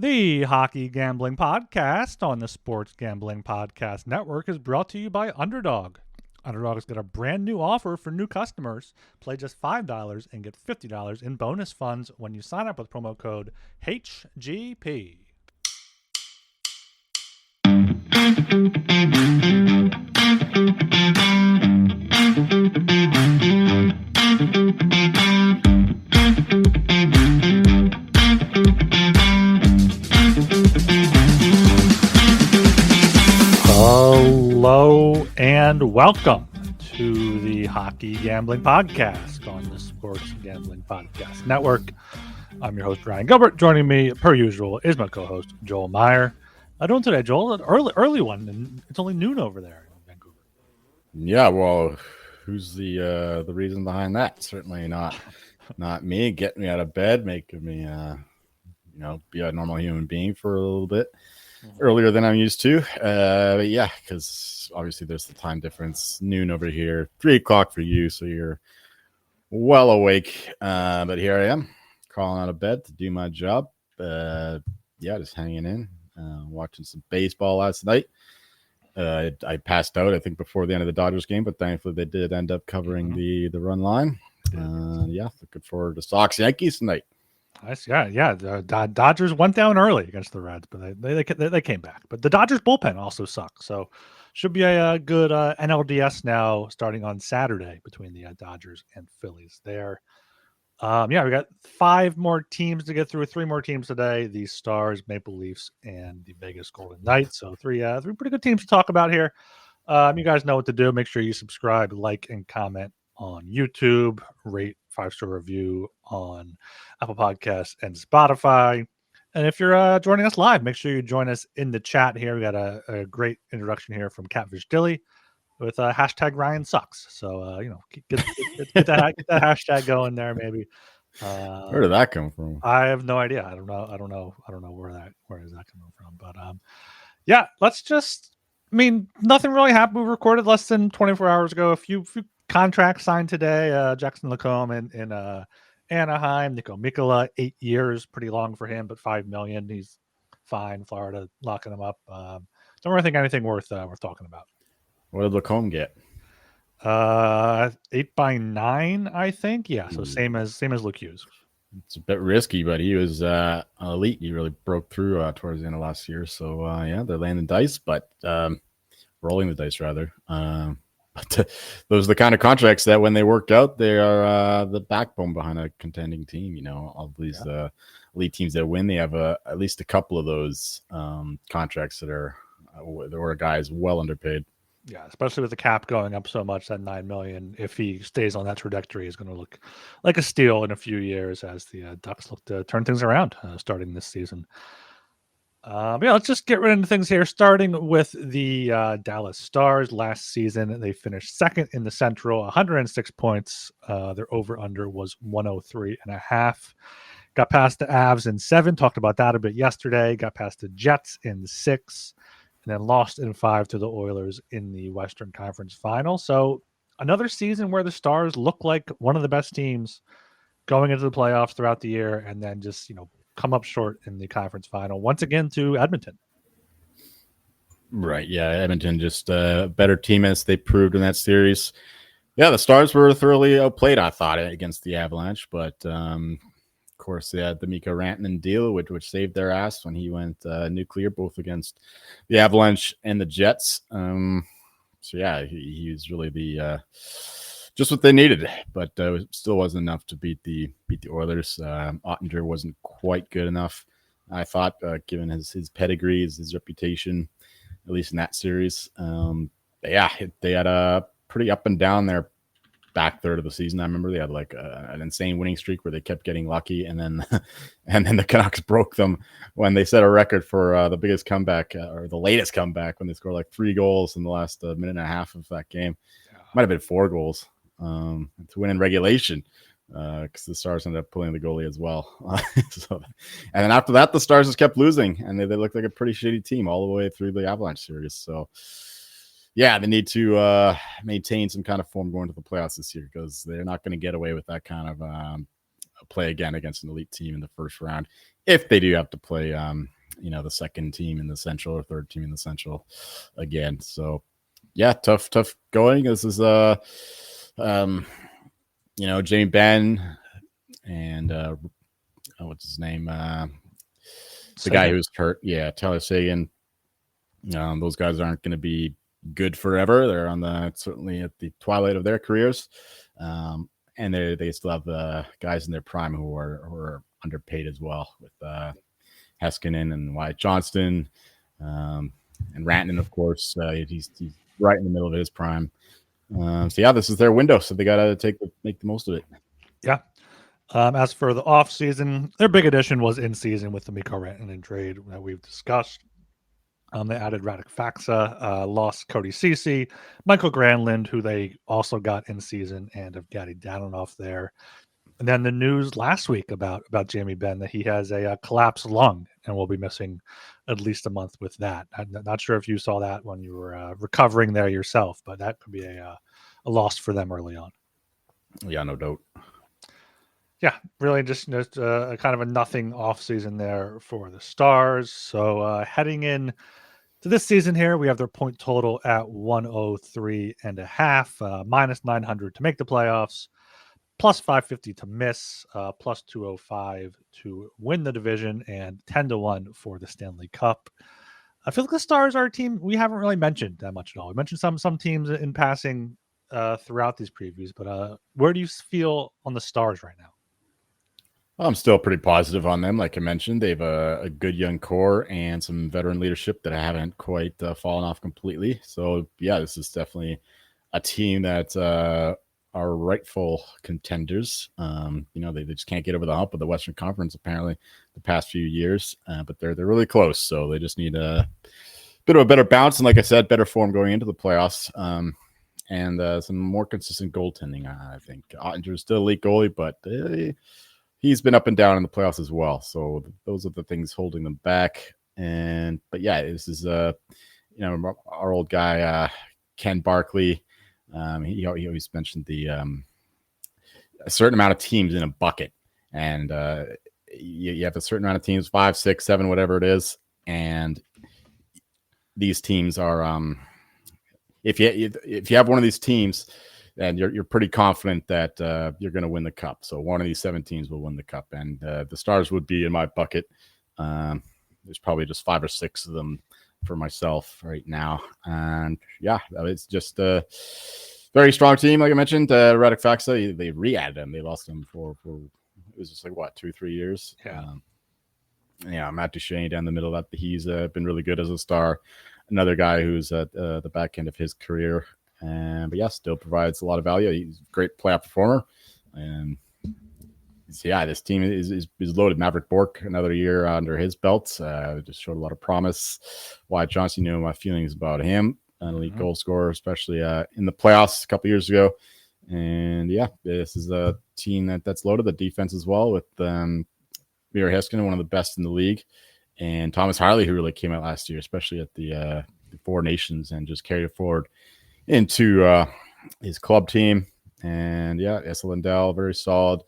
The Hockey Gambling Podcast on the Sports Gambling Podcast Network is brought to you by Underdog. Underdog has got a brand new offer for new customers. Play just $5 and get $50 in bonus funds when you sign up with promo code HGP. Hello and welcome to the Hockey Gambling Podcast on the Sports Gambling Podcast Network. I'm your host, Ryan Gilbert. Joining me, per usual, is my co-host, Joel Meyer. How doing today, Joel? An early one, and it's only noon over there in Vancouver. Yeah, well, who's the reason behind that? Certainly not me. Getting me out of bed, making me be a normal human being for a little bit earlier than I'm used to. But yeah, because obviously there's the time difference. Noon over here, 3 o'clock for you, so you're well awake. But here I am, crawling out of bed to do my job. Just hanging in, watching some baseball last night. I passed out, I think, before the end of the Dodgers game, but thankfully they did end up covering the run line. Looking forward to Sox-Yankees tonight. Nice, yeah. The Dodgers went down early against the Reds, but they came back. But the Dodgers bullpen also sucks, so should be a good NLDS now starting on Saturday between the Dodgers and Phillies there. We got 5 more teams to get through, 3 more teams today: the Stars, Maple Leafs, and the Vegas Golden Knights. So three pretty good teams to talk about here. You guys know what to do. Make sure you subscribe, like, and comment on YouTube. Rate 5-star review on Apple Podcasts and Spotify. And if you're joining us live, make sure you join us in the chat here. We got a great introduction here from Catfish Dilly with hashtag Ryan Sucks. So get that hashtag going there, maybe. Where did that come from? I have no idea. I don't know where is that coming from. But let's just. I mean, nothing really happened. We recorded less than 24 hours ago. A few contracts signed today. Jackson Lacombe in Anaheim. Nico Mikkola, 8 years, pretty long for him, but $5 million. He's fine. Florida locking him up. Don't really think anything worth talking about. What did Lacombe get? 8x9, I think. Yeah, so same as Luke Hughes. It's a bit risky, but he was elite. He really broke through towards the end of last year. So they're laying the dice, but rolling the dice rather. But those are the kind of contracts that when they work out, they are the backbone behind a contending team. You know, all these elite teams that win, they have at least a couple of those contracts that are where a guy is well underpaid. Yeah, especially with the cap going up so much, that $9 million, if he stays on that trajectory, is going to look like a steal in a few years as the Ducks look to turn things around starting this season. Let's just get right into things here, starting with the Dallas Stars. Last season, they finished second in the Central, 106 points. Their over-under was 103.5. Got past the Avs in 7. Talked about that a bit yesterday. Got past the Jets in 6. And then lost in 5 to the Oilers in the Western Conference Final. So another season where the Stars look like one of the best teams going into the playoffs throughout the year, and then just come up short in the conference final once again to Edmonton. Right, yeah, Edmonton just a better team as they proved in that series. Yeah, the Stars were thoroughly outplayed, I thought, against the Avalanche, but of course, they had the Mikko Rantanen deal, which saved their ass when he went nuclear, both against the Avalanche and the Jets. He was really the just what they needed, but still wasn't enough to beat the Oilers. Ottinger wasn't quite good enough, I thought, given his pedigree, his reputation, at least in that series. They had a pretty up and down there back third of the season. I remember they had like an insane winning streak where they kept getting lucky, and then the Canucks broke them when they set a record for the biggest comeback or the latest comeback when they scored like 3 goals in the last minute and a half of that game. Might have been 4 goals to win in regulation because the Stars ended up pulling the goalie as well. And then after that, the Stars just kept losing, and they looked like a pretty shitty team all the way through the Avalanche series. So yeah, they need to maintain some kind of form going to the playoffs this year because they're not going to get away with that kind of play again against an elite team in the first round if they do have to play the second team in the Central or third team in the Central again. So yeah, tough going. This is Jamie Benn and what's his name? The guy who's hurt. Yeah, Tyler Seguin. Those guys aren't going to be good forever. They're certainly at the twilight of their careers. And they still have guys in their prime who are underpaid as well, with Heiskanen and Wyatt Johnston, and Rantanen, of course. He's right in the middle of his prime. So yeah, this is their window, so they got to make the most of it. Yeah. As for the offseason, their big addition was in season with the Mikko Rantanen trade that we've discussed. They added Radek Faksa, lost Cody Ceci, Michael Granlund, who they also got in season, and have Gadi Danilov there. And then the news last week about Jamie Benn that he has a collapsed lung and will be missing at least a month with that. I'm not sure if you saw that when you were recovering there yourself, but that could be a loss for them early on. Yeah, no doubt. Yeah, really just a kind of a nothing offseason there for the Stars. So heading in to this season here, we have their point total at 103.5, minus 900 to make the playoffs, plus 550 to miss, plus 205 to win the division, and 10-1 for the Stanley Cup. I feel like the Stars are a team we haven't really mentioned that much at all. We mentioned some teams in passing throughout these previews, but where do you feel on the Stars right now? I'm still pretty positive on them. Like I mentioned, they have a good young core and some veteran leadership that haven't quite fallen off completely. So yeah, this is definitely a team that are rightful contenders. They just can't get over the hump of the Western Conference apparently the past few years, but they're really close. So they just need a bit of a better bounce, and like I said, better form going into the playoffs. And some more consistent goaltending. I think Ottinger is still a elite goalie, but he's been up and down in the playoffs as well. So those are the things holding them back. But yeah, this is our old guy Ken Barkley. He always mentioned a certain amount of teams in a bucket, and you have a certain amount of teams, 5, 6, 7, whatever it is, and these teams are if you have one of these teams, and you're pretty confident that you're going to win the cup. So one of these 7 teams will win the cup, and the Stars would be in my bucket. There's probably just 5 or 6 of them for myself right now, and yeah, it's just a very strong team. Like I mentioned, Radek Faksa, they re-added him. They lost him for it was just like 2-3 years. Yeah. Matt Duchene down the middle of that. He's been really good as a Star. Another guy who's at the back end of his career. But yeah, still provides a lot of value. He's a great playoff performer. And this team is loaded. Maverick Bourque, another year under his belt. Just showed a lot of promise. Wyatt Johnston, my feelings about him. An elite goal scorer, especially in the playoffs a couple years ago. And yeah, this is a team that's loaded. The defense as well, with Miro Heiskanen, one of the best in the league. And Thomas Harley, who really came out last year, especially at the Four Nations, and just carried it forward into his club team. And yeah, Esa Lindell, very solid.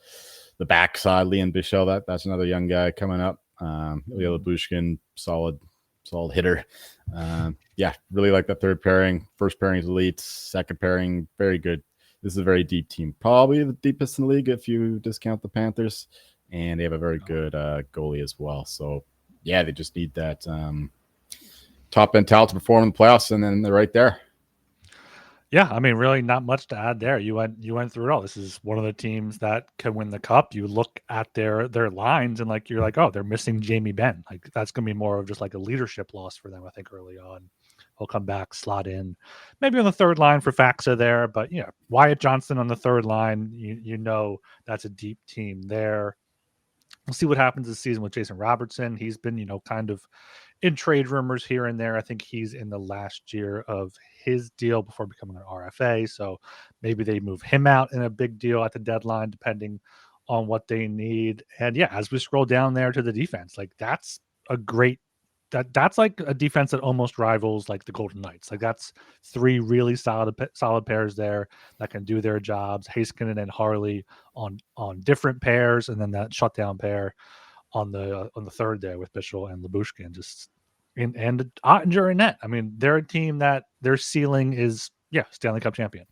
The backside, Leon Bichelle, that's another young guy coming up. Ilya Lyubushkin, solid hitter. Yeah, really like that third pairing. First pairing is elite. Second pairing, very good. This is a very deep team, probably the deepest in the league if you discount the Panthers. And they have a very good goalie as well. So yeah, they just need that top end talent to perform in the playoffs, and then they're right there. Yeah, I mean, really not much to add there. You went through it all. This is one of the teams that can win the cup. You look at their lines and you're like, oh, they're missing Jamie Benn. Like that's going to be more of just like a leadership loss for them, I think, early on. He'll come back, slot in, maybe on the third line for Faksa there. But yeah, Wyatt Johnston on the third line, you know that's a deep team there. We'll see what happens this season with Jason Robertson. He's been, kind of in trade rumors here and there. I think he's in the last year of his deal before becoming an RFA. So maybe they move him out in a big deal at the deadline, depending on what they need. And yeah, as we scroll down there to the defense, that's a great that's like a defense that almost rivals like the Golden Knights. Like that's three really solid pairs there that can do their jobs. Heiskanen and Harley on different pairs, and then that shutdown pair on the third there with Bichel and Lyubushkin, just and Ottinger and net. I mean, they're a team that their ceiling is Stanley Cup champion.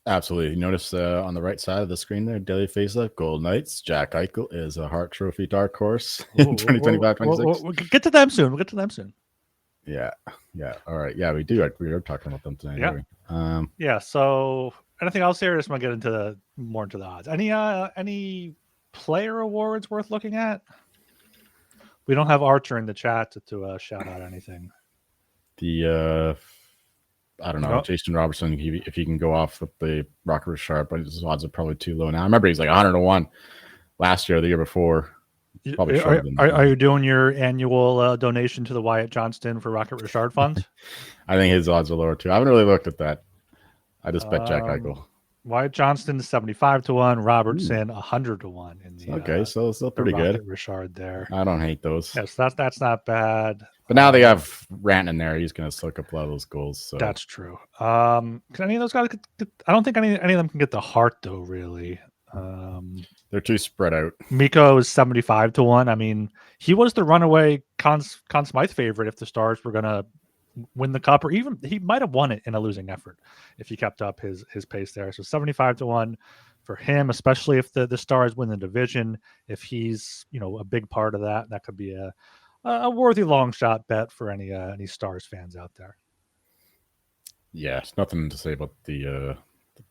Absolutely. You notice on the right side of the screen there, daily face-up, Gold Knights. Jack Eichel is a Hart Trophy dark horse in 2025-26. We'll get to them soon. We'll get to them soon. Yeah. All right. Yeah, we do. We are talking about them tonight. Yeah. So anything else here? Just want to get into more into the odds. Any player awards worth looking at? We don't have Archer in the chat to shout out anything. I don't know, Jason Robertson, if he can go off with the Rocket Richard, but his odds are probably too low now. I remember he's like 101 last year or the year before. Probably are you doing your annual donation to the Wyatt Johnston for Rocket Richard Fund? I think his odds are lower too. I haven't really looked at that. I just bet Jack Eichel. Wyatt Johnston 75-1, Robertson 100-1 in the so still pretty good. Richard there. I don't hate those. Yes, that's not bad. But now they have Rant in there. He's going to soak up a lot of those goals. So that's true. Can any of those guys? I don't think any of them can get the Hart though. Really, they're too spread out. Mikko is 75-1. I mean, he was the runaway Conn Smythe favorite if the Stars were going to win the cup, or even he might have won it in a losing effort if he kept up his pace there. So 75-1 for him, especially if the Stars win the division. If he's a big part of that, that could be a worthy long shot bet for any Stars fans out there. Yeah, it's nothing to say about the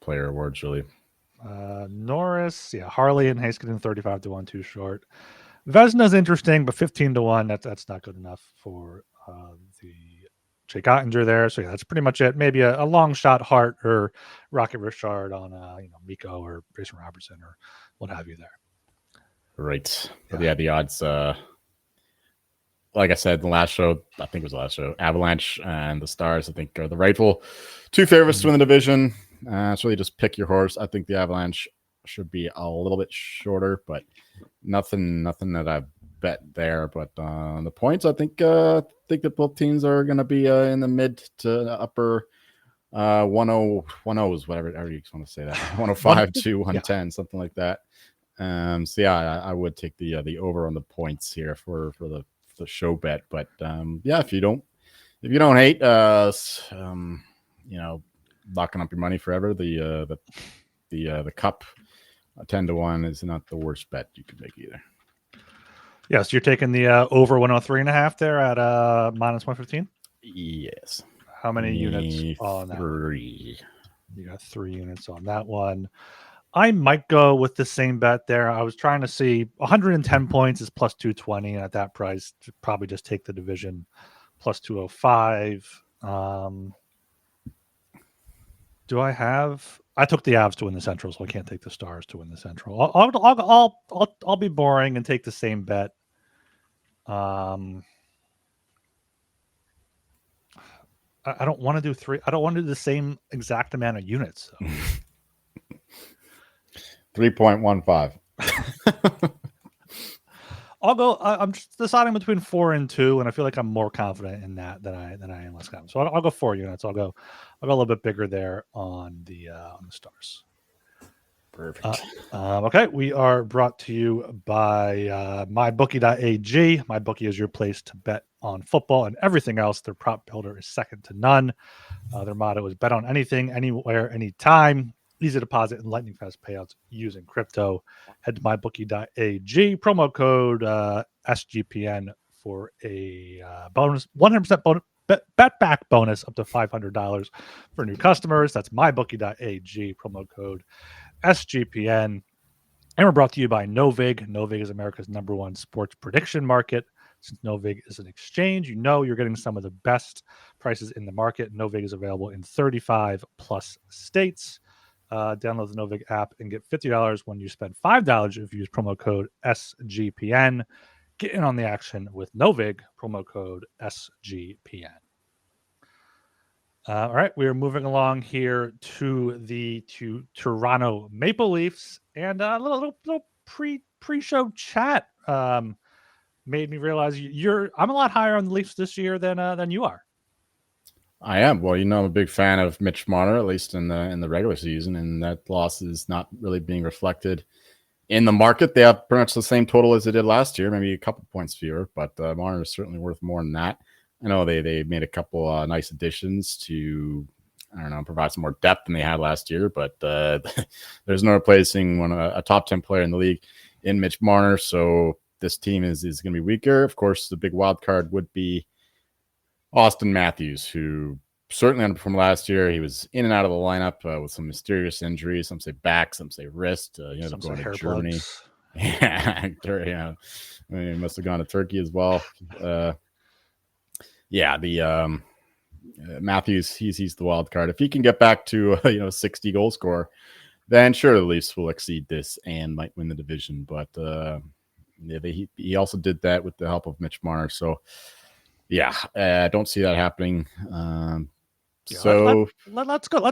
player awards really. Norris, Harley and Heiskanen 35-1, too short. Vezna's interesting, but 15-1, that's not good enough for the Jake Ottinger there. So that's pretty much it. Maybe a long shot Hart or Rocket Richard on Mikko or Jason Robertson or what have you there. Right. But the odds like I said, the last show, I think it was the last show, Avalanche and the Stars, I think, are the rightful two favorites to win the division. It's really just pick your horse. I think the Avalanche should be a little bit shorter, but nothing that I bet there. But the points, I think that both teams are going to be in the mid to upper 10s, whatever you want to say that, 105 to 110, something like that. So I would take the over on the points here for the show bet. But if you don't hate locking up your money forever, the cup 10-1 is not the worst bet you could make either. Yes, you're taking the over 103.5 there at minus 115. Yes. How many units on that? 3. You got 3 units on that one. I might go with the same bet there. I was trying to see 110 points is plus 220, and at that price, probably just take the division plus 205. I took the Avs to win the Central, so I can't take the Stars to win the Central. I'll be boring and take the same bet. I don't want to do 3. I don't want to do the same exact amount of units. So. 3.15. I'll go. I'm just deciding between 4 and 2, and I feel like I'm more confident in that than I am less confident. So I'll go 4 units. I'll go a little bit bigger there on the Stars. Perfect. Okay, we are brought to you by mybookie.ag. MyBookie is your place to bet on football and everything else. Their prop builder is second to none. Their motto is bet on anything, anywhere, anytime. Easy deposit and lightning fast payouts using crypto. Head to mybookie.ag. Promo code SGPN for a bonus, 100% bonus, bet back bonus up to $500 for new customers. That's mybookie.ag. Promo code SGPN. And we're brought to you by Novig. Novig is America's #1 sports prediction market. Since Novig is an exchange, you're getting some of the best prices in the market. Novig is available in 35 plus states. Download the Novig app and get $50 when you spend $5 if you use promo code SGPN. Get in on the action with Novig, promo code SGPN. All right, we are moving along here to Toronto Maple Leafs and a little pre-show chat. made me realize I'm a lot higher on the Leafs this year than you are. I am. Well, I'm a big fan of Mitch Marner, at least in the regular season, and that loss is not really being reflected in the market. They have pretty much the same total as they did last year, maybe a couple points fewer, but Marner is certainly worth more than that. I know they made a couple nice additions to, I don't know, provide some more depth than they had last year, but there's no replacing a top 10 player in the league in Mitch Marner. So this team is going to be weaker. Of course, the big wild card would be Austin Matthews, who certainly underperformed last year. He was in and out of the lineup with some mysterious injuries. Some say back, some say wrist. He ended up going to Germany. Yeah, I mean, he must have gone to Turkey as well. Matthews, he's the wild card. If he can get back to 60 goal scorer, then sure the Leafs will exceed this and might win the division. But he also did that with the help of Mitch Marner. So yeah, I don't see that happening. Let's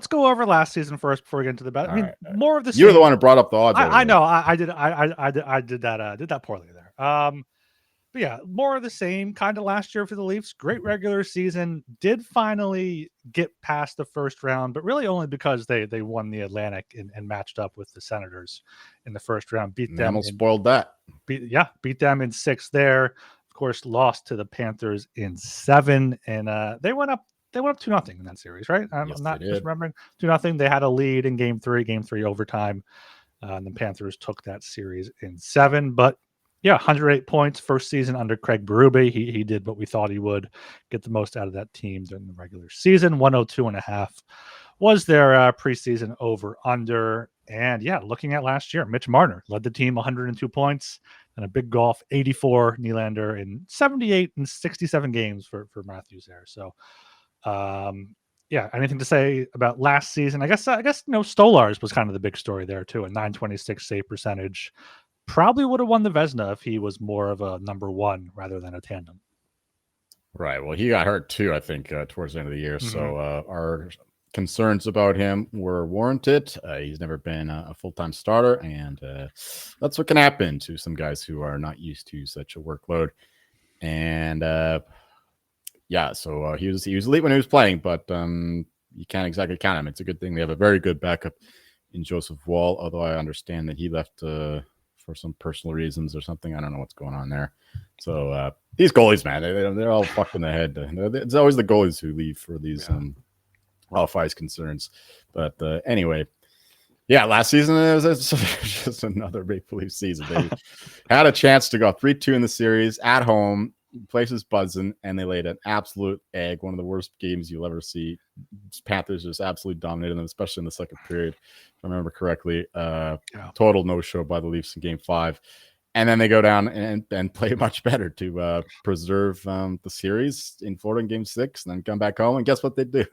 go over last season first before we get into the bet. I mean, more of the same. You're the one who brought up the odds. I know. I did that poorly there. But yeah, more of the same kind of last year for the Leafs. Great regular season. Did finally get past the first round, but really only because they won the Atlantic and matched up with the Senators in the first round. Beat them. Spoiled that. Beat them in 6 there. Of course, lost to the Panthers in 7, and they went up 2-0 in that series, right? I'm not misremembering. 2-0. They had a lead in game 3 overtime. And the Panthers took that series in 7. But yeah, 108 points, first season under Craig Berube. He did what we thought he would, get the most out of that team during the regular season. 102.5 was their preseason over/under. And yeah, looking at last year, Mitch Marner led the team 102 points and a big golf 84 Nylander in 78 and 67 games for Matthews there. So anything to say about last season? I guess Stolarz was kind of the big story there too. A 926 save percentage. Probably would have won the Vezina if he was more of a number 1 rather than a tandem. Right. Well, he got hurt too, I think, towards the end of the year. Mm-hmm. So our concerns about him were warranted. He's never been a full-time starter, and that's what can happen to some guys who are not used to such a workload. And so he was elite when he was playing, but you can't exactly count him. It's a good thing they have a very good backup in Joseph Woll, although I understand that he left for some personal reasons or something. I don't know what's going on there. So these goalies, man, they're all fucked in the head. It's always the goalies who leave for these off-ice concerns. But anyway, yeah, last season it was just another Maple Leaf season. They had a chance to go 3-2 in the series at home. Place is buzzing, and they laid an absolute egg. One of the worst games you'll ever see. Panthers just absolutely dominated them, especially in the second period, if I remember correctly. Total no-show by the Leafs in Game 5. And then they go down and play much better to preserve the series in Florida in Game 6, and then come back home. And guess what they do?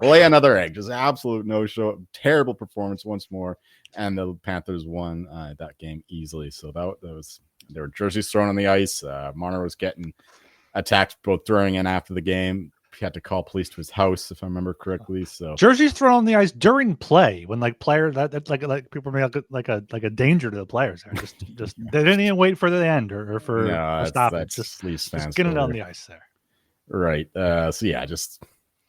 Lay another egg. Just absolute no-show. Terrible performance once more. And the Panthers won that game easily. So that was... There were jerseys thrown on the ice. Marner was getting attacked both during and after the game. He had to call police to his house, if I remember correctly. So jerseys thrown on the ice during play, when players that's like people make like a danger to the players. Just they didn't even wait for the end or for stop it. Just get it on the ice there. Right. So yeah, just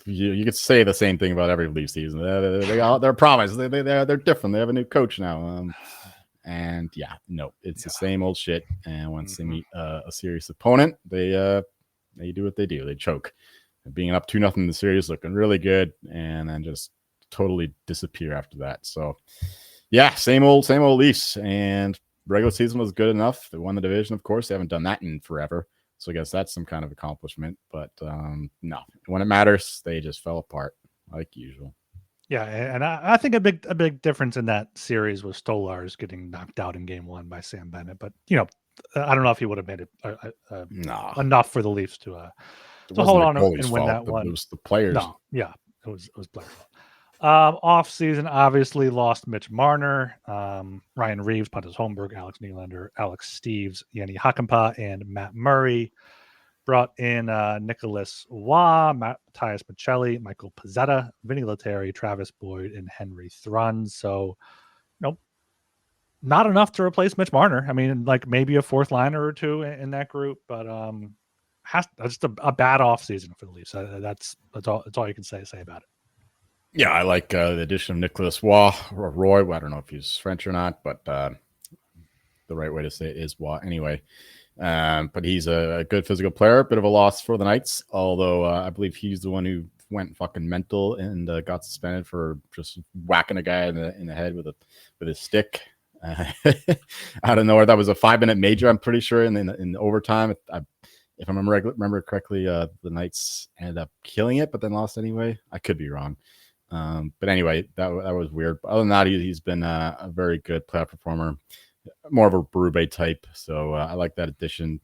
you could say the same thing about every Leaf season. They're promised. They're different. They have a new coach now. And it's the same old shit. And once they meet a serious opponent, they do what they do. They choke. Being up 2-0 in the series, looking really good, and then just totally disappear after that. So, yeah, same old Leafs. And regular season was good enough. They won the division, of course. They haven't done that in forever. So I guess that's some kind of accomplishment. But no, when it matters, they just fell apart like usual. Yeah, and I think a big difference in that series was Stolarz getting knocked out in Game 1 by Sam Bennett. But I don't know if he would have made it enough for the Leafs to hold on and win that one. It was the players. No, yeah, it was players. Off season, obviously lost Mitch Marner, Ryan Reeves, Pontus Holmberg, Alex Nylander, Alex Steeves, Yanni Hakanpää, and Matt Murray. Brought in Nicholas Waugh, Matthias Michelli, Michael Pezzetta, Vinny Lettieri, Travis Boyd, and Henry Thrun. So, not enough to replace Mitch Marner. I mean, like maybe a fourth liner or two in that group, but just a bad offseason for the Leafs. That's all you can say about it. Yeah, I like the addition of Nicholas Waugh or Roy. I don't know if he's French or not, but the right way to say it is Waugh anyway. But he's a good physical player. Bit of a loss for the Knights, although I believe he's the one who went fucking mental and got suspended for just whacking a guy in the head with his stick. I don't know where that was a 5-minute major. I'm pretty sure in overtime. If I remember correctly, the Knights ended up killing it, but then lost anyway. I could be wrong. But anyway, that was weird. But other than that, he's been a very good playoff performer, more of a Berube type. So I like that addition.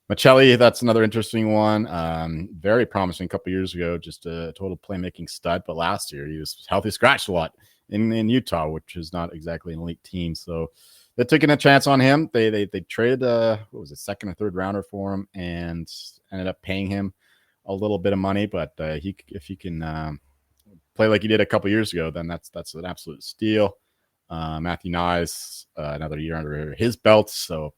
Machelli, that's another interesting one. Very promising a couple years ago, just a total playmaking stud. But last year, he was healthy scratched a lot in Utah, which is not exactly an elite team. So they're taking a chance on him. They traded what was it, second or third rounder for him, and ended up paying him a little bit of money. But if he can play like he did a couple years ago, then that's an absolute steal. Matthew Nyes, another year under his belt, so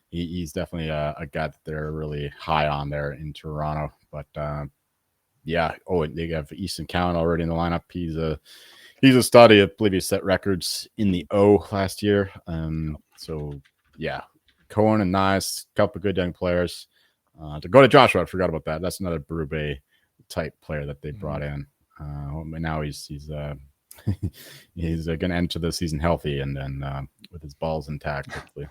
he's definitely a guy that they're really high on there in Toronto. But yeah, and they have Easton Cowan already in the lineup. He's a stud. I believe he set records in the O last year. So yeah, Cohen and Nyes, couple of good young players. To go to Joshua, I forgot about that. That's another Berube type player that they brought in. Now he's he's going to enter the season healthy and then with his balls intact, hopefully.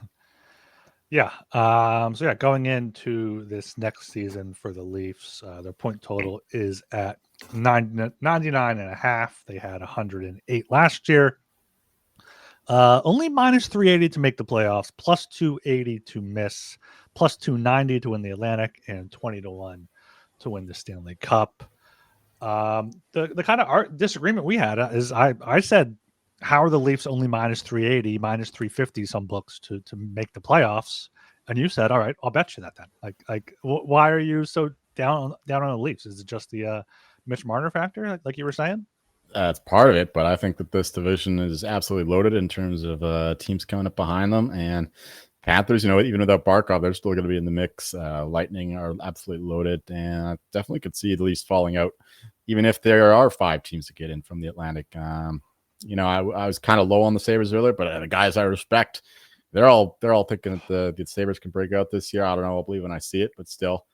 Yeah. So yeah, going into this next season for the Leafs, their point total is at 99.5. They had 108 last year. Only minus 380 to make the playoffs, plus 280 to miss, plus 290 to win the Atlantic, and 20-1 to win the Stanley Cup. The kind of disagreement we had is I said, how are the Leafs only minus 380, minus 350 some books to make the playoffs? And you said, all right, I'll bet you that then. Why are you so down on the Leafs? Is it just the Mitch Marner factor, like you were saying? That's part of it, but I think that this division is absolutely loaded in terms of teams coming up behind them. And Panthers, even without Barkov, they're still going to be in the mix. Lightning are absolutely loaded, and I definitely could see the Leafs falling out, even if there are 5 teams to get in from the Atlantic. I was kind of low on the Sabres earlier, but the guys I respect, they're all thinking that the Sabres can break out this year. I don't know. I'll believe when I see it, but still,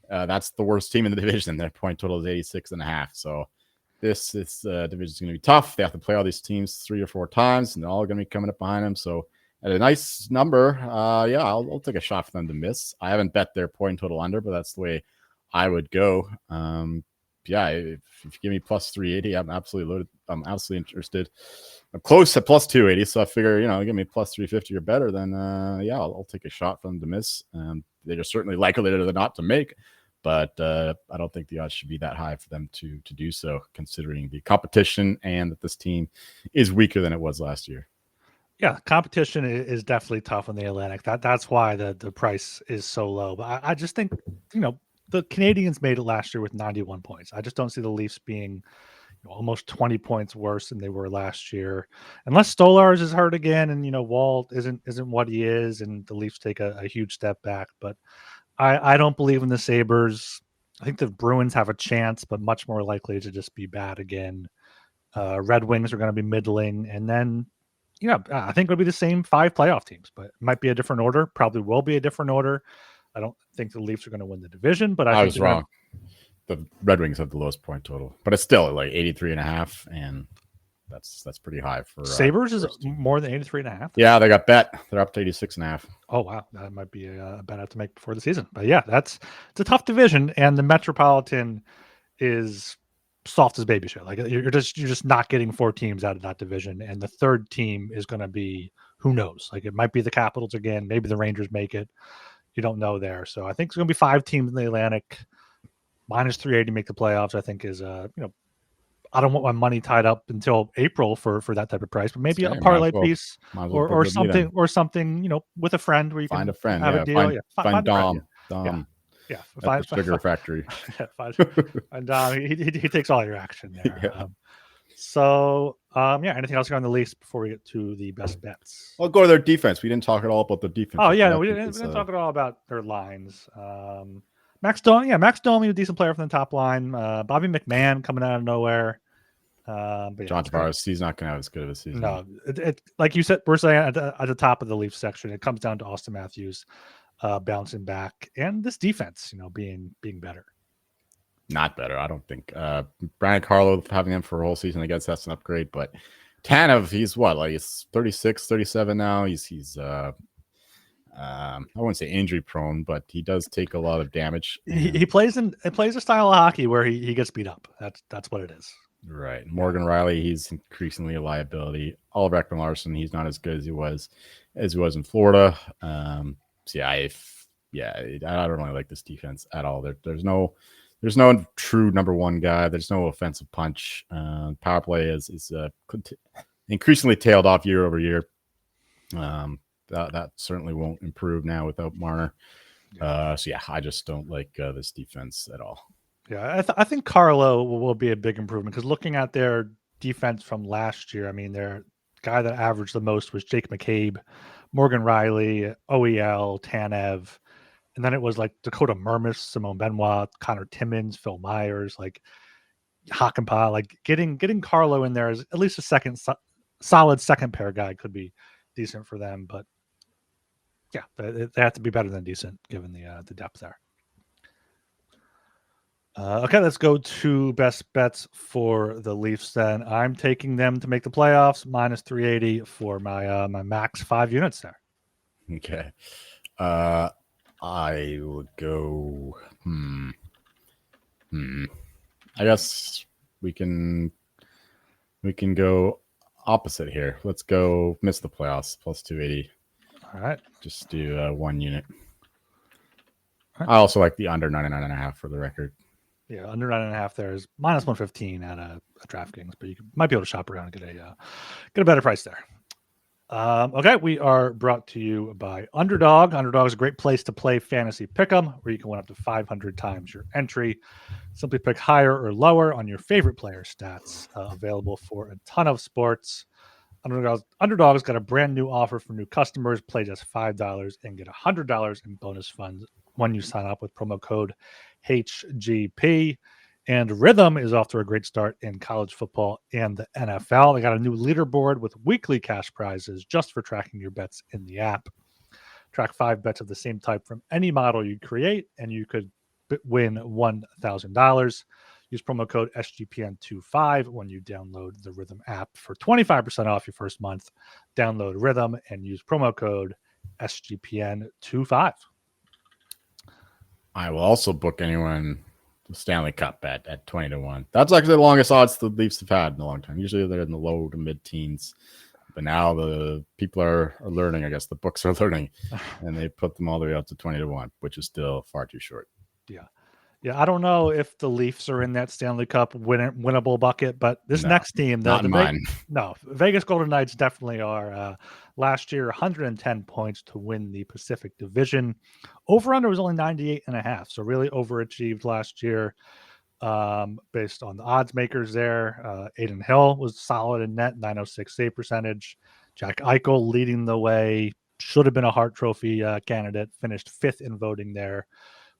that's the worst team in the division. Their point total is 86.5. So this division is going to be tough. They have to play all these teams 3 or 4 times, and they're all going to be coming up behind them. So at a nice number, I'll take a shot for them to miss. I haven't bet their point total under, but that's the way I would go. If you give me plus 380, I'm absolutely loaded. I'm absolutely interested. I'm close to plus 280, so I figure, give me plus 350 or better, then I'll take a shot for them to miss. They're certainly likely than not to make, but I don't think the odds should be that high for them to do so, considering the competition and that this team is weaker than it was last year. Yeah, competition is definitely tough in the Atlantic. That's why the price is so low. But I just think, the Canadians made it last year with 91 points. I just don't see the Leafs being almost 20 points worse than they were last year, unless Stolarz is hurt again and Walt isn't what he is, and the Leafs take a huge step back. But I don't believe in the Sabres. I think the Bruins have a chance, but much more likely to just be bad again. Red Wings are going to be middling, and then I think it'll be the same 5 playoff teams, but it might be a different order. Probably will be a different order. I don't think the Leafs are going to win the division, but I was wrong. The Red Wings have the lowest point total, but it's still like 83.5, and that's pretty high for Sabres is more than 83.5. Yeah, they got bet. They're up to 86.5. Oh wow, that might be a bet I have to make before the season. But yeah, it's a tough division, and the Metropolitan is soft as baby shit. Like you're just not getting 4 teams out of that division, and the third team is going to be, who knows? Like it might be the Capitals again, maybe the Rangers make it. You don't know there. So I think it's going to be 5 teams in the Atlantic. Minus 380 make the playoffs, I think is I don't want my money tied up until April for that type of price, but maybe a parlay piece or something with a friend where you find can a friend, have a deal. Find Dom. Yeah. Find Sugar Factory. And he takes all your action there. So Yeah. Anything else here on the Leafs before we get to the best bets? I'll go to their defense. We didn't talk at all about the defense. Oh yeah, no, we didn't talk at all about their lines. Max Domi, Max Domi, a decent player from the top line. Bobby McMahon coming out of nowhere. But John Tavares, he's not going to have as good of a season. No, it like you said, we're saying at the top of the Leafs section, it comes down to Austin Matthews bouncing back and this defense, being better. Not better, I don't think. Brian Carlo, having him for a whole season, I guess that's an upgrade. But Tanev, he's what, like he's 36, 37 now. He's I wouldn't say injury prone, but he does take a lot of damage. He plays a style of hockey where he gets beat up. That's what it is. Right. Morgan Riley, he's increasingly a liability. Oliver Ekman-Larsson, he's not as good as he was in Florida. So I don't really like this defense at all. There's no true number one guy. There's no offensive punch. Power play is increasingly tailed off year over year. That certainly won't improve now without Marner. I just don't like this defense at all. Yeah, I think Carlo will be a big improvement because looking at their defense from last year, I mean, their guy that averaged the most was Jake McCabe, Morgan Riley, OEL, Tanev, and then it was like Dakota Mermis, Simone Benoit, Connor Timmins, Phil Myers, like Hakanpää. Like getting Carlo in there is at least a solid second pair guy could be decent for them, but yeah, they have to be better than decent given the depth there. Okay, let's go to best bets for the Leafs then. I'm taking them to make the playoffs, minus 380 for my max 5 units there. Okay. I would go I guess we can go opposite here. Let's go miss the playoffs, plus 280. All right. Just do 1 unit. Right. I also like the under 99.5 for the record. Yeah, under 9.5 there is minus 115 at a DraftKings, but you might be able to shop around and get a better price there. Okay, we are brought to you by Underdog. Underdog is a great place to play fantasy pick'em, where you can win up to 500 times your entry. Simply pick higher or lower on your favorite player stats. Available for a ton of sports. Underdog's got a brand new offer for new customers. Play just $5 and get $100 in bonus funds when you sign up with promo code HGP. And Rhythm is off to a great start in college football and the NFL. They got a new leaderboard with weekly cash prizes just for tracking your bets in the app. Track 5 bets of the same type from any model you create, and you could win $1,000. Use promo code SGPN25 when you download the Rhythm app for 25% off your first month. Download Rhythm and use promo code SGPN25. I will also book anyone the Stanley Cup bet at 20-1. That's actually the longest odds the Leafs have had in a long time. Usually they're in the low to mid teens, but now the people are learning. I guess the books are learning, and they put them all the way up to 20-1, which is still far too short. Yeah, I don't know if the Leafs are in that Stanley Cup winnable bucket, but this next team, Vegas Golden Knights definitely are. Last year, 110 points to win the Pacific Division. Over-under was only 98.5, so really overachieved last year based on the odds makers there. Aiden Hill was solid in net, 906 save percentage. Jack Eichel leading the way, should have been a Hart Trophy candidate, finished 5th in voting there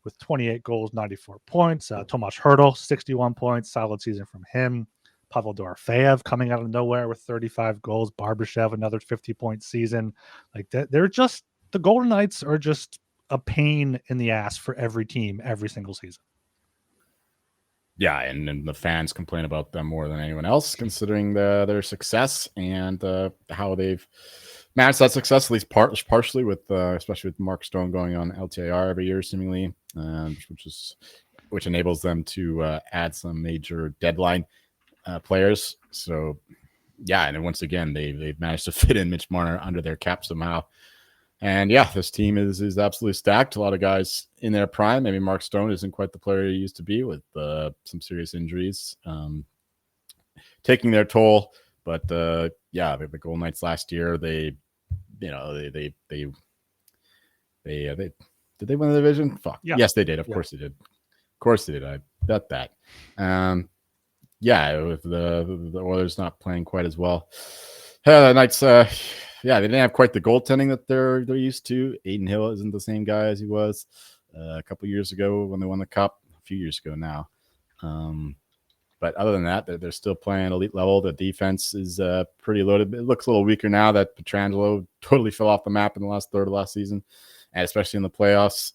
with 28 goals, 94 points. Tomas Hertl, 61 points, solid season from him. Pavel Dorofeyev coming out of nowhere with 35 goals. Barbashev, another 50-point season. Like that, the Golden Knights are just a pain in the ass for every team every single season. Yeah, and the fans complain about them more than anyone else, considering their success and how they've managed that success, at least partially with, especially with Mark Stone going on LTIR every year, seemingly, which enables them to add some major deadline players. So, yeah, and then once again, they've managed to fit in Mitch Marner under their cap somehow. And yeah, this team is absolutely stacked. A lot of guys in their prime. Maybe Mark Stone isn't quite the player he used to be with some serious injuries taking their toll. But the Golden Knights last year, did they win the division? Fuck. Yeah. Yes, they did. Of course they did. I bet that. yeah, with the Oilers not playing quite as well. The Knights, yeah, they didn't have quite the goaltending that they're used to. Aiden Hill isn't the same guy as he was a couple years ago when they won the Cup. A few years ago now. But other than that, they're still playing elite level. The defense is pretty loaded. It looks a little weaker now that Pietrangelo totally fell off the map in the last third of last season, and especially in the playoffs.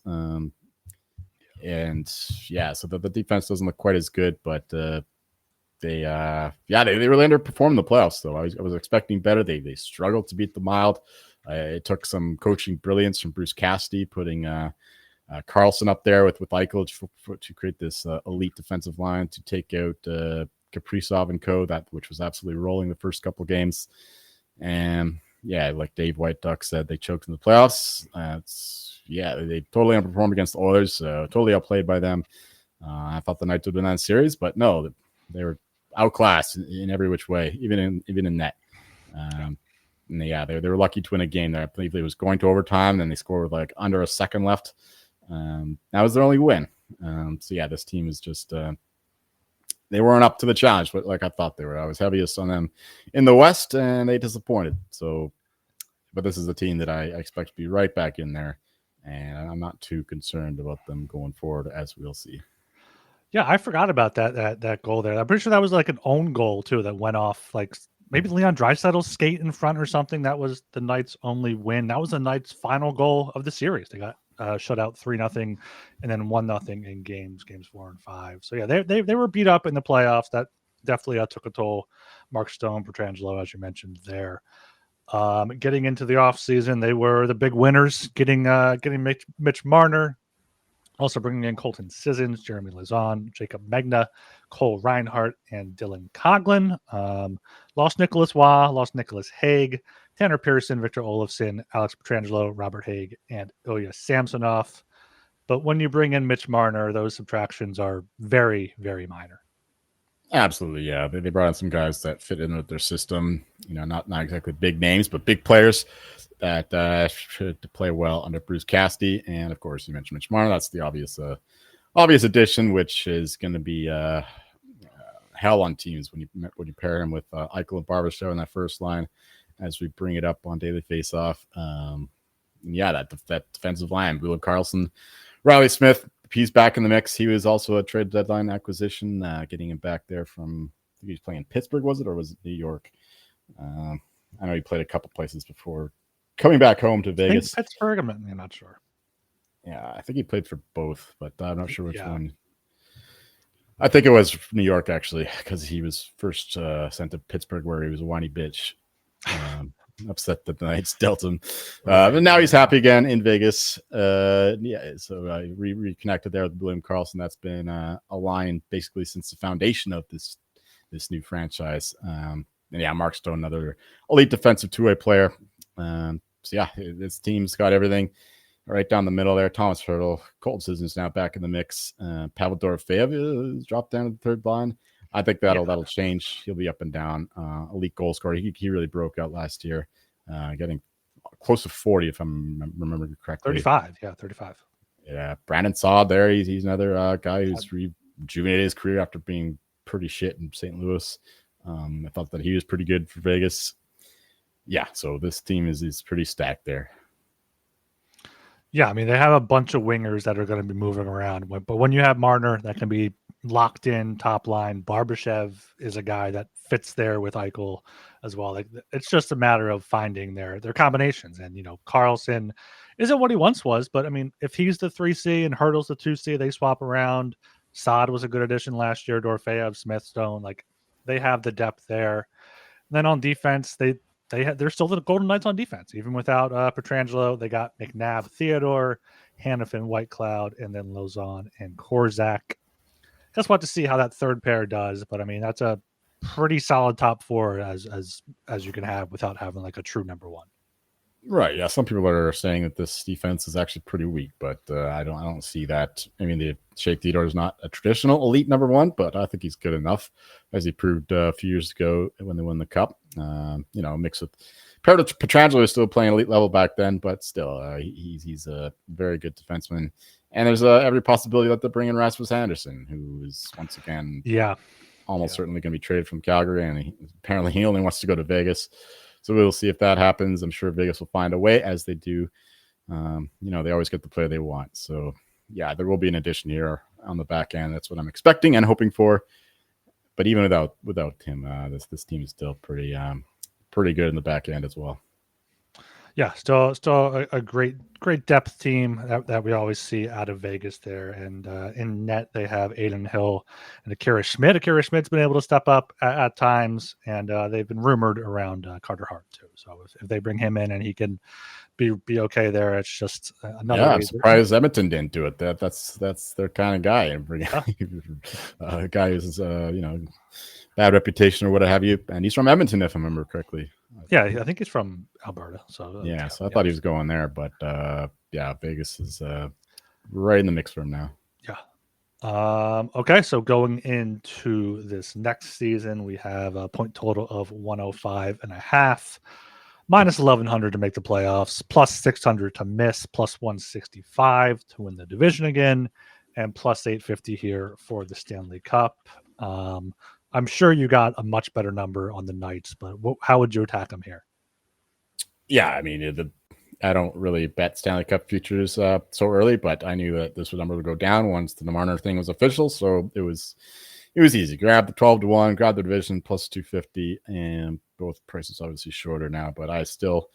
And yeah, so the defense doesn't look quite as good, but they really underperformed in the playoffs. Though I was expecting better. They struggled to beat the Mild. It took some coaching brilliance from Bruce Cassidy, putting Carlson up there with Eichel to create this elite defensive line to take out Kaprizov and co. Which was absolutely rolling the first couple games. And yeah, like Dave White Duck said, they choked in the playoffs. They totally underperformed against the Oilers. Totally outplayed by them. I thought the Knights would win that series, but no, they were outclassed in every which way, even in net. And they were lucky to win a game there. I believe it was going to overtime, and they scored with like under a second left. That was their only win. This team is just they weren't up to the challenge, but like I thought they were. I was heaviest on them in the West, and they disappointed. But this is a team that I expect to be right back in there, and I'm not too concerned about them going forward, as we'll see. Yeah, I forgot about that goal there. I'm pretty sure that was like an own goal too that went off. Like maybe Leon Draisaitl's skate in front or something. That was the Knights' only win. That was the Knights' final goal of the series. They got shut out 3-0 and then 1-0 in games 4 and 5. So yeah, they were beat up in the playoffs. That definitely took a toll. Mark Stone, Pietrangelo, as you mentioned there. Getting into the offseason, they were the big winners, getting Mitch Marner, also bringing in Colton Sissons, Jeremy Lauzon, Jacob Megna, Cole Reinhardt, and Dylan Coughlin. Lost Nicholas Waugh, lost Nicholas Haig, Tanner Pearson, Victor Olofsson, Alex Pietrangelo, Robert Haig, and Ilya Samsonov. But when you bring in Mitch Marner, those subtractions are very, very minor. Absolutely, yeah. They brought in some guys that fit in with their system. Not exactly big names, but big players that should play well under Bruce Cassidy. And of course, you mentioned Mitch Marner. That's the obvious addition, which is going to be hell on teams when you pair him with Eichel and Barbashev in that first line, as we bring it up on Daily Faceoff. That defensive line, William Karlsson, Riley Smith. He's back in the mix. He was also a trade deadline acquisition, getting him back there from, I think he was playing in Pittsburgh, was it, or was it New York? I know he played a couple places before coming back home to Vegas. Pittsburgh, I'm not sure. Yeah, I think he played for both, but I'm not sure which one. I think it was New York, actually, because he was first sent to Pittsburgh, where he was a whiny bitch. Upset that the Knights dealt him, but now he's happy again in Vegas. So I reconnected there with William Karlsson. That's been a line basically since the foundation of this new franchise. Mark Stone, another elite defensive two-way player. This team's got everything right down the middle there. Thomas Hertl, Colton Sissons now back in the mix. Pavel Dorofeyev is dropped down to the third line. I think that'll change. He'll be up and down. Elite goal scorer. He really broke out last year, getting close to 40 if I'm remembering correctly. 35, yeah, 35. Yeah, Brandon Saad there. He's another guy who's rejuvenated his career after being pretty shit in St. Louis. I thought that he was pretty good for Vegas. Yeah, so this team is pretty stacked there. Yeah, I mean, they have a bunch of wingers that are going to be moving around. But when you have Marner, that can be locked in top line. Barbashev is a guy that fits there with Eichel as well. Like, it's just a matter of finding their combinations. And, Karlsson isn't what he once was. But, I mean, if he's the 3C and Hurdle's the 2C, they swap around. Saad was a good addition last year. Dorofeyev, Smith, Stone. Like, they have the depth there. And then on defense, they're still the Golden Knights on defense, even without Pietrangelo. They got McNabb, Theodore, Hannafin, Whitecloud, and then Lauzon and Korzak. Just want to see how that third pair does, but I mean that's a pretty solid top four as you can have without having like a true number one. Right. Yeah. Some people are saying that this defense is actually pretty weak, but I don't see that. I mean, the Shea Theodore is not a traditional elite number one, but I think he's good enough, as he proved a few years ago when they won the Cup. Mixed with Pietrangelo is still playing elite level back then, but still, he's a very good defenseman. And there's every possibility that they'll bring in Rasmus Anderson, who is once again almost certainly going to be traded from Calgary, and apparently he only wants to go to Vegas. So we'll see if that happens. I'm sure Vegas will find a way, as they do. They always get the player they want. So yeah, there will be an addition here on the back end. That's what I'm expecting and hoping for. But even without him, this team is still pretty good in the back end as well. Yeah, still a great depth team that we always see out of Vegas there. And in net, they have Aiden Hill and Akira Schmidt. Akira Schmidt's been able to step up at times, and they've been rumored around Carter Hart too. So if they bring him in and he can be okay there, it's just another. Yeah, I'm surprised Edmonton didn't do it. That's their kind of guy. A guy who's bad reputation or what have you, and he's from Edmonton, if I remember correctly. Yeah, I think he's from Alberta. So so I thought he was going there, but Vegas is right in the mix for him now. Yeah. Okay, so going into this next season, we have a point total of 105.5, minus 1,100 to make the playoffs, plus 600 to miss, plus 165 to win the division again, and plus 850 here for the Stanley Cup. I'm sure you got a much better number on the Knights, but how would you attack them here? Yeah, I mean, I don't really bet Stanley Cup futures so early, but I knew that this number would go down once the Marner thing was official, so it was easy. Grab the 12-1, grab the division plus 250, and both prices obviously shorter now, but I still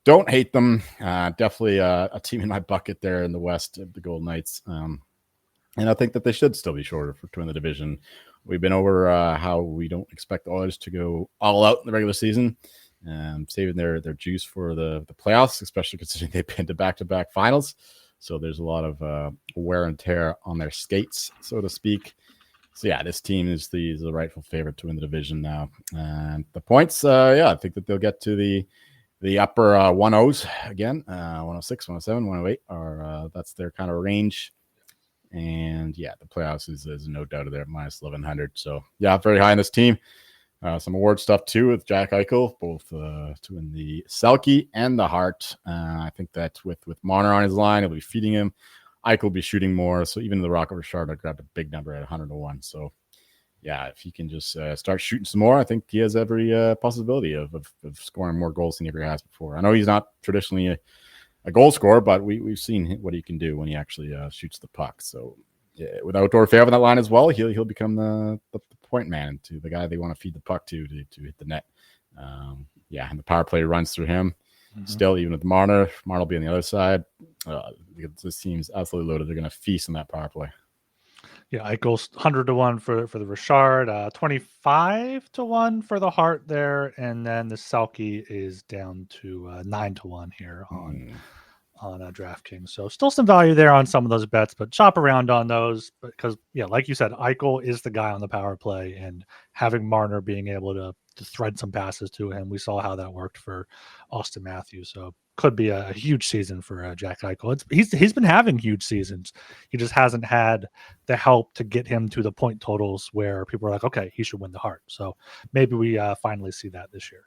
don't hate them. Definitely a team in my bucket there in the West, the Golden Knights, and I think that they should still be shorter to win the division. We've been over how we don't expect the Oilers to go all out in the regular season, saving their juice for the playoffs, especially considering they've been to back-to-back finals. So there's a lot of wear and tear on their skates, so to speak. So yeah, this team is the rightful favorite to win the division now. And the points, I think that they'll get to the upper 100s again, 106, 107, 108, that's their kind of range. And yeah, the playoffs is no doubt of there, minus 1,100. So yeah, very high on this team. Some award stuff too with Jack Eichel, both to win the Selke and the Hart. I think that with Marner on his line, he'll be feeding him. Eichel will be shooting more. So even the Rocket Richard, I grabbed a big number at 100-1. So yeah, if he can just start shooting some more, I think he has every possibility of scoring more goals than he ever has before. I know he's not traditionally a goal scorer, but we've seen what he can do when he actually shoots the puck. So yeah, with Dorofeyev on that line as well, he'll become the point man, to the guy they want to feed the puck to hit the net. And the power play runs through him. Mm-hmm. Still, even with Marner will be on the other side. This team's absolutely loaded. They're going to feast on that power play. Yeah, Eichel's 100-1 for the Richard, 25-1 for the Hart there, and then the Selke is down to 9-1 here on DraftKings. So still some value there on some of those bets, but shop around on those because, like you said, Eichel is the guy on the power play, and having Marner being able to thread some passes to him, we saw how that worked for Austin Matthews. So could be a huge season for Jack Eichel. He's been having huge seasons. He just hasn't had the help to get him to the point totals where people are like, okay, he should win the Hart. So maybe we finally see that this year.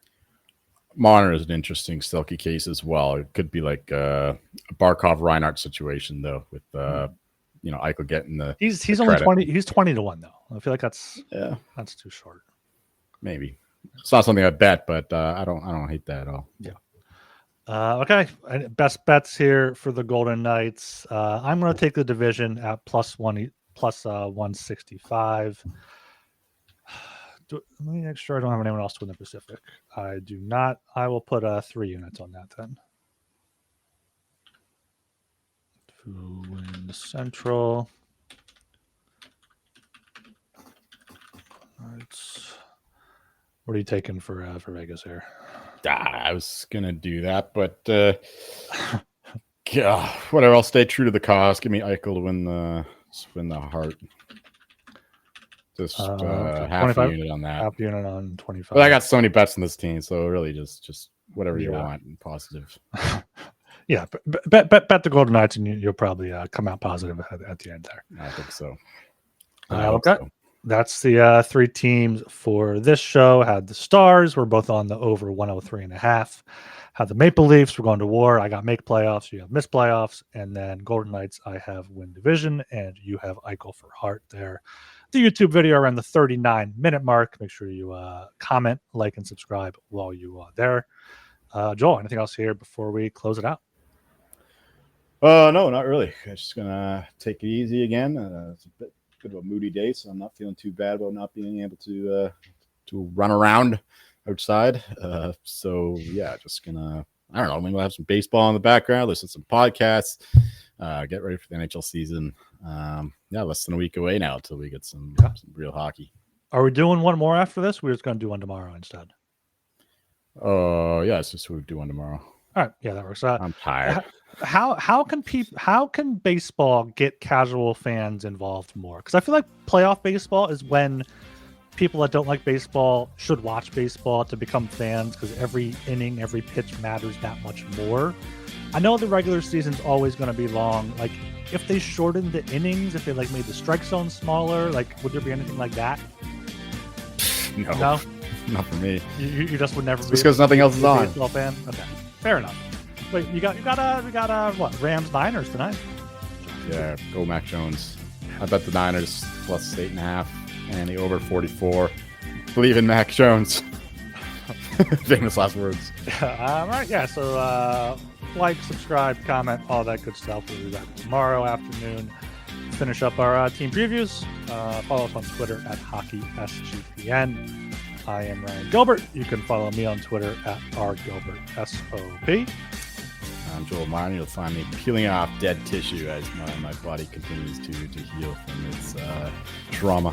Marner is an interesting Selke case as well. It could be like a Barkov-Reinhart situation though, with Eichel getting the. He's only 20. He's 20-1 though. I feel like that's too short. Maybe it's not something I bet, but I don't hate that at all. Yeah. Okay. Best bets here for the Golden Knights. I'm going to take the division at plus 165. Let me make sure I don't have anyone else to win the Pacific. I do not. I will put 3 units on that then. To win the Central. What are you taking for Vegas here? I was gonna do that, but whatever. I'll stay true to the cause. Give me Eichel to win the Hart. Just half a unit on that. Half unit on 25. But I got so many bets in this team, so really just whatever you want and positive. Yeah, bet the Golden Knights, and you'll probably come out positive at the end there. I think so. Okay. So. that's the 3 teams for this show. Had the Stars. We're both on the over 103.5. Had the Maple Leafs. We're going to war. I got make playoffs. You have miss playoffs. And then Golden Knights, I have win division. And you have Eichel for Hart there. The YouTube video around the 39-minute mark. Make sure you comment, like, and subscribe while you are there. Joel, anything else here before we close it out? No, not really. I'm just gonna take it easy again. It's a bit of a moody day, so I'm not feeling too bad about not being able to run around outside. So yeah, just gonna, I don't know, maybe we'll have some baseball in the background, listen to some podcasts, get ready for the NHL season. Less than a week away now until we get some real hockey. Are we doing one more after this? We're just gonna do one tomorrow instead. Yeah, it's just we'll do one tomorrow. All right, yeah, that works. I'm tired. How can baseball get casual fans involved more? Because I feel like playoff baseball is when people that don't like baseball should watch baseball to become fans, because every inning, every pitch matters that much more. I know the regular season's always going to be long. Like, if they shortened the innings, if they like made the strike zone smaller, like, would there be anything like that? No, not for me. You just would never. Just because nothing else is on. Baseball fan. Okay, fair enough. Wait, we got what? Rams Niners tonight. Yeah, go Mac Jones. I bet the Niners plus 8.5 and the over 44. Believe in Mac Jones. Famous last words. All right, yeah. So like, subscribe, comment, all that good stuff. We'll be back tomorrow afternoon. Finish up our team previews. Follow us on Twitter at HockeySGPN. I am Ryan Gilbert. You can follow me on Twitter at rgilbertsop. I'm Joel Meyer. You'll find me peeling off dead tissue as my body continues to heal from its trauma.